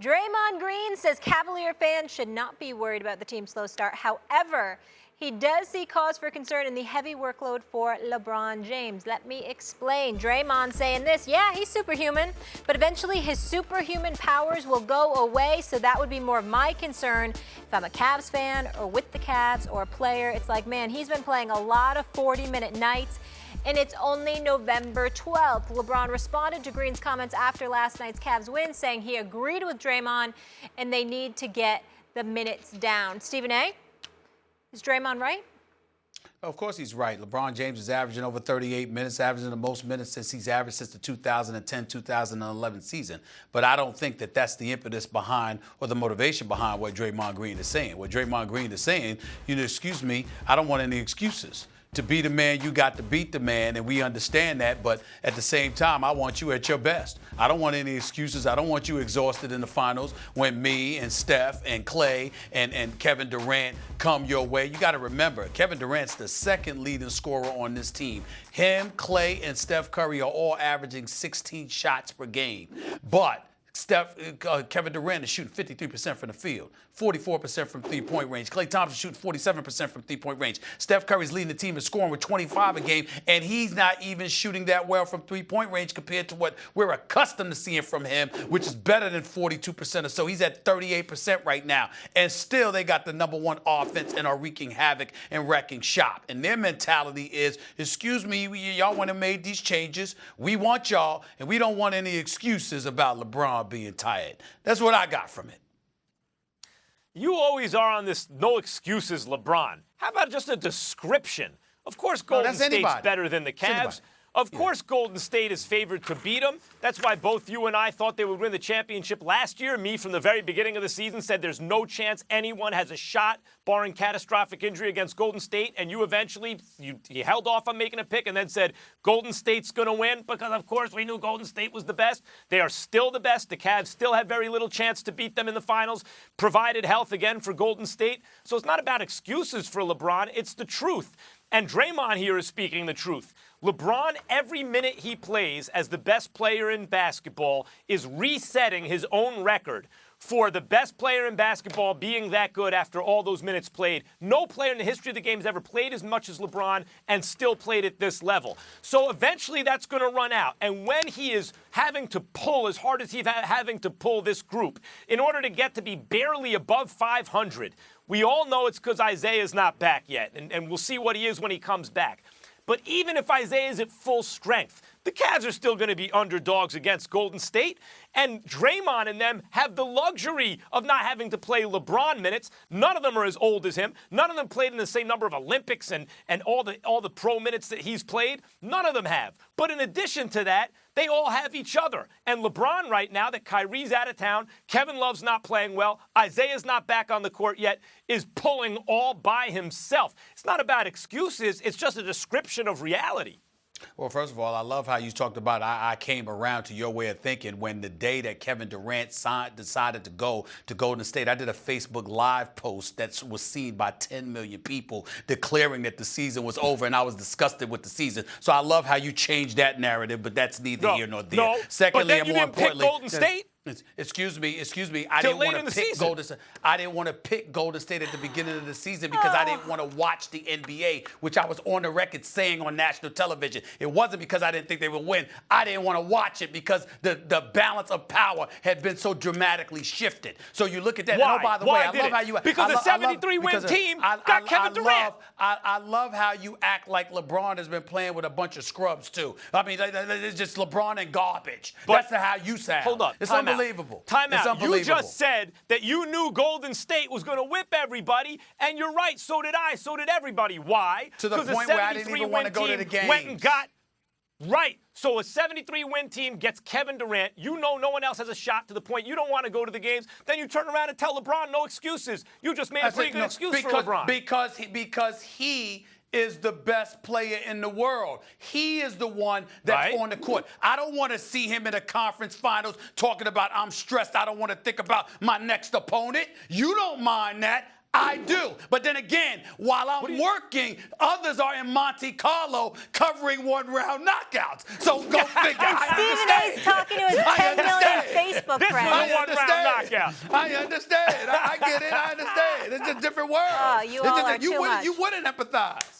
Draymond Green says Cavalier fans should not be worried about the team's slow start. However, he does see cause for concern in the heavy workload for LeBron James. Let me explain. Draymond saying this, yeah, he's superhuman, but eventually his superhuman powers will go away, so that would be more of my concern if I'm a Cavs fan or with the Cavs or a player. It's like, man, he's been playing a lot of 40-minute nights, and it's only November 12th. LeBron responded to Green's comments after last night's Cavs win, saying he agreed with Draymond and they need to get the minutes down. Stephen A., is Draymond right? Of course he's right. LeBron James is averaging over 38 minutes, averaging the most minutes since he's averaged since the 2010-2011 season. But I don't think that that's the impetus behind or the motivation behind what Draymond Green is saying. What Draymond Green is saying, excuse me, I don't want any excuses. To be the man, you got to beat the man, and we understand that. But at the same time, I want you at your best. I don't want any excuses. I don't want you exhausted in the finals when me and Steph and Clay and Kevin Durant come your way. You got to remember, Kevin Durant's the second leading scorer on this team. Him, Clay, and Steph Curry are all averaging 16 shots per game. But Kevin Durant is shooting 53% from the field, 44% from three-point range. Klay Thompson shooting 47% from three-point range. Steph Curry's leading the team in scoring with 25 a game, and he's not even shooting that well from three-point range compared to what we're accustomed to seeing from him, which is better than 42% or so. He's at 38% right now, and still they got the number one offense and are wreaking havoc and wrecking shop. And their mentality is, excuse me, y'all want to make these changes. We want y'all, and we don't want any excuses about LeBron being tired. That's what I got from it. You always are on this no excuses LeBron. How about just a description? Of course Golden State's better than the Cavs. Of course Golden State is favored to beat them. That's why both you and I thought they would win the championship last year. Me, from the very beginning of the season, said there's no chance anyone has a shot, barring catastrophic injury, against Golden State. And you eventually, you held off on making a pick and then said Golden State's going to win because, of course, we knew Golden State was the best. They are still the best. The Cavs still have very little chance to beat them in the finals, provided health again for Golden State. So it's not about excuses for LeBron. It's the truth. And Draymond here is speaking the truth. LeBron, every minute he plays as the best player in basketball, is resetting his own record for the best player in basketball being that good after all those minutes played. No player in the history of the game has ever played as much as LeBron and still played at this level. So eventually that's going to run out. And when he is having to pull as hard as he's having to pull this group in order to get to be barely above 500, we all know it's because Isaiah's not back yet. And we'll see what he is when he comes back. But even if Isaiah is at full strength, the Cavs are still going to be underdogs against Golden State. And Draymond and them have the luxury of not having to play LeBron minutes. None of them are as old as him. None of them played in the same number of Olympics and all the pro minutes that he's played. None of them have. But in addition to that, they all have each other. And LeBron right now, that Kyrie's out of town, Kevin Love's not playing well, Isaiah's not back on the court yet, is pulling all by himself. It's not about excuses. It's just a description of reality. Well, first of all, I love how you talked about I came around to your way of thinking when the day that Kevin Durant decided to go to Golden State. I did a Facebook Live post that was seen by 10 million people declaring that the season was over, and I was disgusted with the season. So I love how you changed that narrative, but that's neither here nor there. No, secondly, but then you didn't pick Golden State. Excuse me. I didn't want to pick Golden State. I didn't want to pick Golden State at the beginning of the season because I didn't want to watch the NBA, which I was on the record saying on national television. It wasn't because I didn't think they would win. I didn't want to watch it because the balance of power had been so dramatically shifted. So you look at that. Why? And, oh, by the way, I love how you because the 73-win team got Kevin Durant. I love how you act like LeBron has been playing with a bunch of scrubs too. I mean, it's just LeBron and garbage. But that's how you sound. Hold up. It's unbelievable. Time out. Unbelievable. You just said that you knew Golden State was going to whip everybody, and you're right. So did I. So did everybody. Why? To the point where I didn't even want to go to the game. Went and got right. So a 73-win team gets Kevin Durant. You know no one else has a shot to the point you don't want to go to the games. Then you turn around and tell LeBron no excuses. You just made a pretty good excuse for LeBron. Because he is the best player in the world. He is the one that's on the court. I don't want to see him in the conference finals talking about I'm stressed. I don't want to think about my next opponent. You don't mind that. I do. But then again, while I'm working, others are in Monte Carlo covering one-round knockouts. So go figure. And Stephen A's talking to his 10 million Facebook friends. This was a one-round knockout. I understand. I get it. I understand. It's a different world. Oh, you all are too much. You wouldn't empathize.